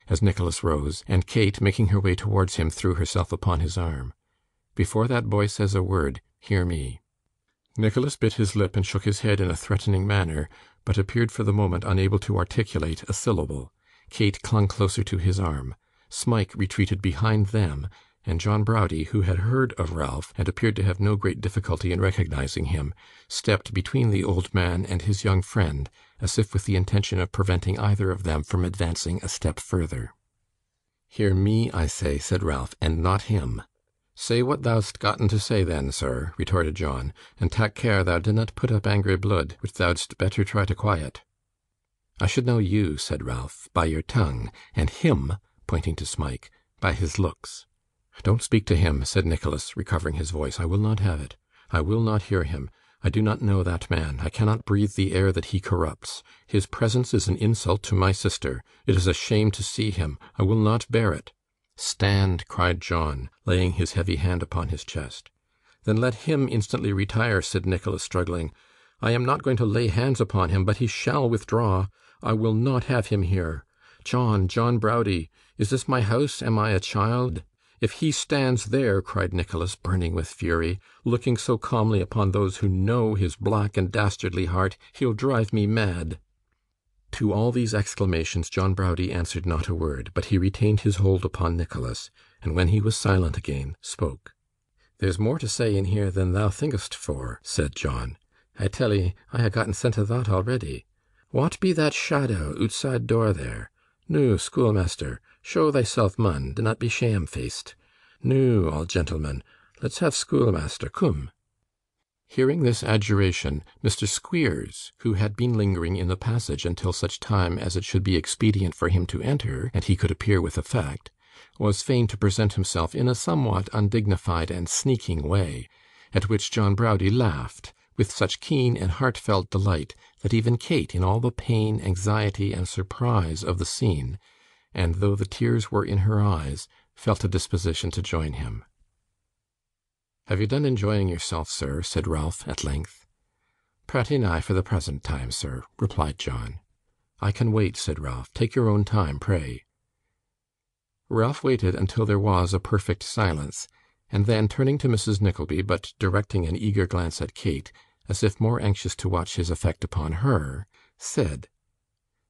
as Nicholas rose, and Kate, making her way towards him, threw herself upon his arm. "Before that boy says a word, hear me." Nicholas bit his lip and shook his head in a threatening manner, but appeared for the moment unable to articulate a syllable. Kate clung closer to his arm. Smike retreated behind them, and John Browdie, who had heard of Ralph and appeared to have no great difficulty in recognizing him, stepped between the old man and his young friend, as if with the intention of preventing either of them from advancing a step further. "Hear me, I say," said Ralph, "and not him." "Say what thou'st gotten to say then, sir," retorted John, "and tak care thou dinnot put up angry blood, which thou'dst better try to quiet." "I should know you," said Ralph, "by your tongue, and him," pointing to Smike, "by his looks." "Don't speak to him," said Nicholas, recovering his voice. "I will not have it. I will not hear him. I do not know that man. I cannot breathe the air that he corrupts. His presence is an insult to my sister. It is a shame to see him. I will not bear it." "Stand!" cried John, laying his heavy hand upon his chest. "Then let him instantly retire," said Nicholas, struggling. "I am not going to lay hands upon him, but he shall withdraw. I will not have him here. John Browdie, is this my house? Am I a child?" "If he stands there," cried Nicholas, burning with fury, "looking so calmly upon those who know his black and dastardly heart, he'll drive me mad." To all these exclamations John Browdie answered not a word, but he retained his hold upon Nicholas, and when he was silent again, spoke. "There's more to say in here than thou thinkest for," said John. "I tell 'ee, I ha' gotten scent of that already. What be that shadow outside door there? Noo, schoolmaster, show thyself, mun, dinnot be shame-faced. Noo, all gentlemen, let's have schoolmaster, coom." Hearing this adjuration, Mr. Squeers, who had been lingering in the passage until such time as it should be expedient for him to enter, and he could appear with effect, was fain to present himself in a somewhat undignified and sneaking way, at which John Browdie laughed with such keen and heartfelt delight that even Kate, in all the pain, anxiety, and surprise of the scene, and though the tears were in her eyes, felt a disposition to join him. "Have you done enjoying yourself, sir?" said Ralph at length. "Pretty nigh for the present time, sir," replied John. "I can wait," said Ralph. "Take your own time, pray." Ralph waited until there was a perfect silence, and then, turning to Mrs. Nickleby, but directing an eager glance at Kate, as if more anxious to watch his effect upon her, said,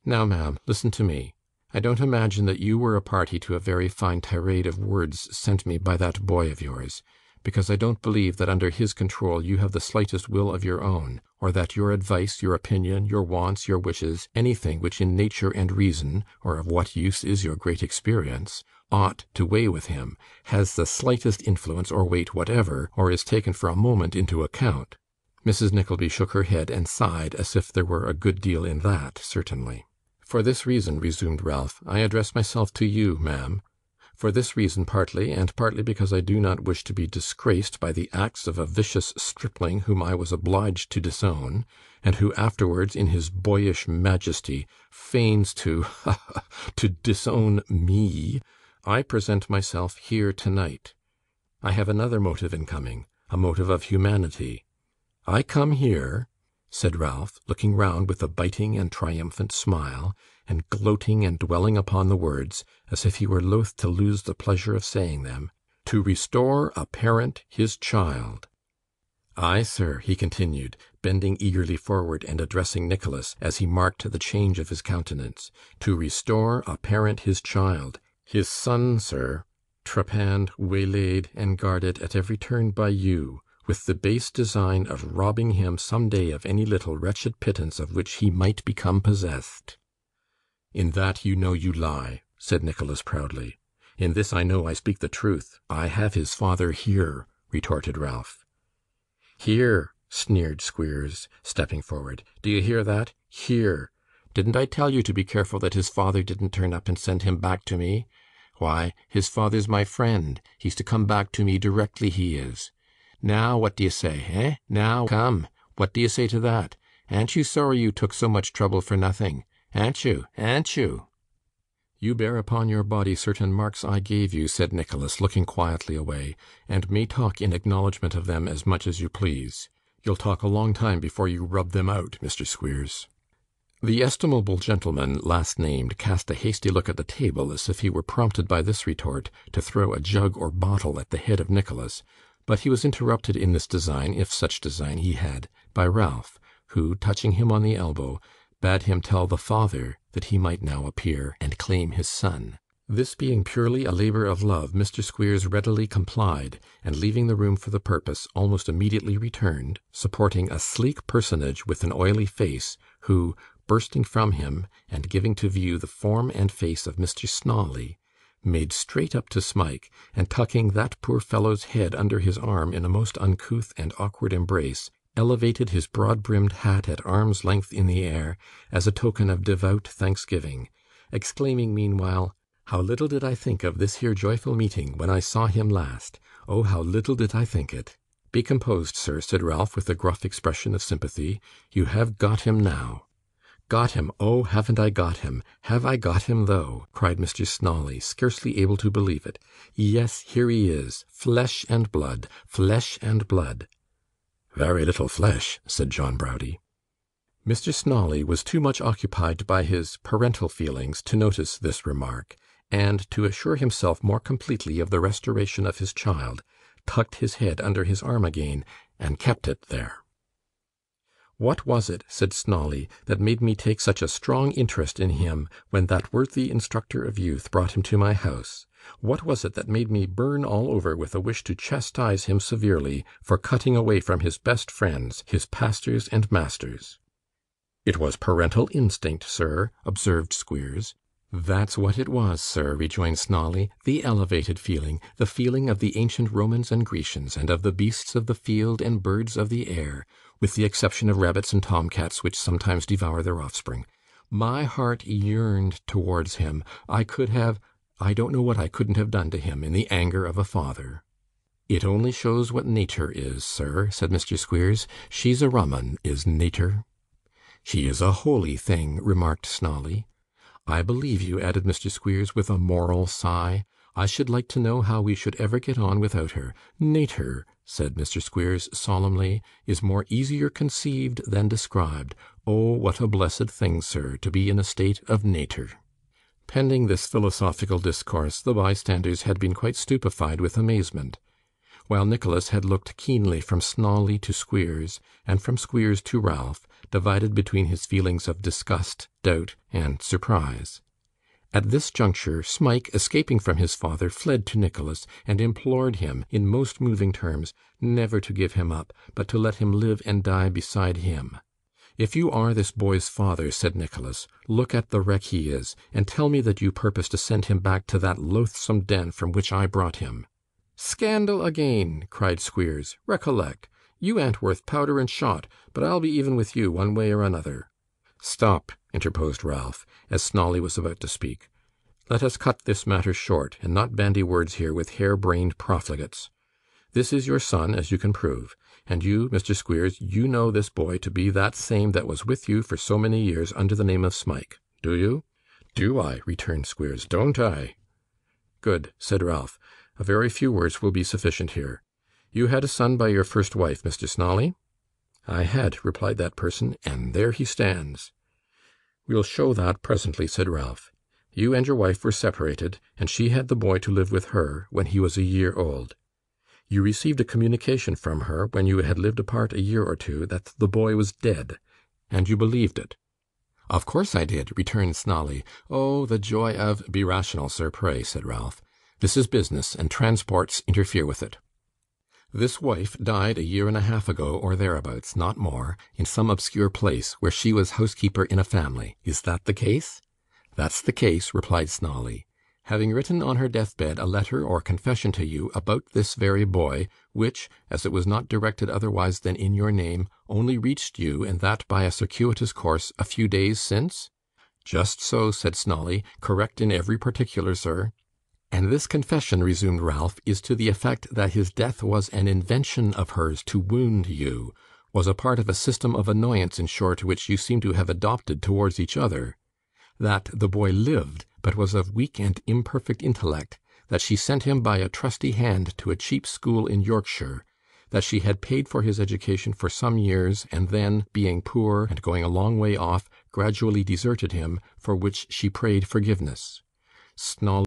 "Now, ma'am, listen to me. I don't imagine that you were a party to a very fine tirade of words sent me by that boy of yours, because I don't believe that under his control you have the slightest will of your own, or that your advice, your opinion, your wants, your wishes, anything which in nature and reason, or of what use is your great experience, ought to weigh with him, has the slightest influence or weight whatever, or is taken for a moment into account." Mrs. Nickleby shook her head and sighed as if there were a good deal in that, certainly. "For this reason," resumed Ralph, "I address myself to you, ma'am. For this reason partly, and partly because I do not wish to be disgraced by the acts of a vicious stripling whom I was obliged to disown, and who afterwards, in his boyish majesty, feigns to disown me, I present myself here tonight. I have another motive in coming, a motive of humanity. I come here," said Ralph, looking round with a biting and triumphant smile, and gloating and dwelling upon the words, as if he were loath to lose the pleasure of saying them, "to restore a parent his child. Ay, sir," he continued, bending eagerly forward and addressing Nicholas as he marked the change of his countenance, "to restore a parent his child, his son, sir, trepanned, waylaid, and guarded at every turn by you, with the base design of robbing him some day of any little wretched pittance of which he might become possessed." "In that you know you lie," said Nicholas proudly. "In this I know I speak the truth. I have his father here," retorted Ralph. "Here!" sneered Squeers, stepping forward. "Do you hear that? Here! Didn't I tell you to be careful that his father didn't turn up and send him back to me? Why, his father's my friend. He's to come back to me directly, he is. Now, what do you say, eh? Now, come, what do you say to that? An't you sorry you took so much trouble for nothing? An't you? An't you?" "You bear upon your body certain marks I gave you," said Nicholas, looking quietly away, "and may talk in acknowledgment of them as much as you please. You'll talk a long time before you rub them out, Mr. Squeers." The estimable gentleman last named cast a hasty look at the table, as if he were prompted by this retort to throw a jug or bottle at the head of Nicholas, but he was interrupted in this design, if such design he had, by Ralph, who, touching him on the elbow, bade him tell the father that he might now appear and claim his son. This being purely a labour of love, Mr. Squeers readily complied, and leaving the room for the purpose, almost immediately returned, supporting a sleek personage with an oily face, who, bursting from him, and giving to view the form and face of Mr. Snawley, made straight up to Smike, and tucking that poor fellow's head under his arm in a most uncouth and awkward embrace, elevated his broad-brimmed hat at arm's length in the air, as a token of devout thanksgiving, exclaiming meanwhile, "How little did I think of this here joyful meeting when I saw him last! Oh, how little did I think it!" "Be composed, sir," said Ralph, with a gruff expression of sympathy. "You have got him now." "Got him! Oh, haven't I got him! Have I got him, though?" cried Mr. Snawley, scarcely able to believe it. "Yes, here he is, flesh and blood, flesh and blood." "Very little flesh," said John Browdie. Mr. Snawley was too much occupied by his parental feelings to notice this remark, and, to assure himself more completely of the restoration of his child, tucked his head under his arm again, and kept it there. "What was it," said Snawley, "that made me take such a strong interest in him when that worthy instructor of youth brought him to my house? What was it that made me burn all over with a wish to chastise him severely for cutting away from his best friends, his pastors and masters?" "It was parental instinct, sir," observed Squeers. "That's what it was, sir," rejoined Snawley. "The elevated feeling, the feeling of the ancient Romans and Grecians, and of the beasts of the field and birds of the air, with the exception of rabbits and tomcats, which sometimes devour their offspring. My heart yearned towards him. I don't know what I couldn't have done to him in the anger of a father." "It only shows what natur is, sir," said Mr. Squeers. "She's a rum 'un, is natur." "She is a holy thing," remarked Snawley. "I believe you," added Mr. Squeers, with a moral sigh. "I should like to know how we should ever get on without her. Natur," said Mr. Squeers solemnly, "is more easier conceived than described. Oh, what a blessed thing, sir, to be in a state of natur!" Pending this philosophical discourse, the bystanders had been quite stupefied with amazement, while Nicholas had looked keenly from Snawley to Squeers, and from Squeers to Ralph, divided between his feelings of disgust, doubt, and surprise. At this juncture, Smike, escaping from his father, fled to Nicholas, and implored him, in most moving terms, never to give him up, but to let him live and die beside him. "If you are this boy's father," said Nicholas, "look at the wreck he is, and tell me that you purpose to send him back to that loathsome den from which I brought him." "Scandal again!" cried Squeers. "Recollect, you an't worth powder and shot, but I'll be even with you one way or another." "Stop!" interposed Ralph, as Snawley was about to speak. "Let us cut this matter short, and not bandy words here with hare-brained profligates. This is your son, as you can prove; and you, Mr. Squeers, you know this boy to be that same that was with you for so many years under the name of Smike. Do you?" "Do I?" returned Squeers. "Don't I?" "Good," said Ralph. "A very few words will be sufficient here. You had a son by your first wife, Mr. Snawley?" "I had," replied that person, "and there he stands." "We'll show that presently," said Ralph. "You and your wife were separated, and she had the boy to live with her when he was a year old. You received a communication from her, when you had lived apart a year or two, that the boy was dead, and you believed it." "Of course I did," returned Snawley. "Oh, the joy of—" "Be rational, sir, pray," said Ralph. "This is business, and transports interfere with it. This wife died a year and a half ago, or thereabouts, not more, in some obscure place, where she was housekeeper in a family. Is that the case?" "That's the case," replied Snawley. "Having written on her deathbed a letter or confession to you about this very boy, which, as it was not directed otherwise than in your name, only reached you, and that by a circuitous course, a few days since?" "Just so," said Snawley. "Correct in every particular, sir." "And this confession," resumed Ralph, "is to the effect that his death was an invention of hers to wound you, was a part of a system of annoyance, in short, which you seem to have adopted towards each other; that the boy lived, but was of weak and imperfect intellect; that she sent him by a trusty hand to a cheap school in Yorkshire; that she had paid for his education for some years, and then, being poor and going a long way off, gradually deserted him, for which she prayed forgiveness. Snawley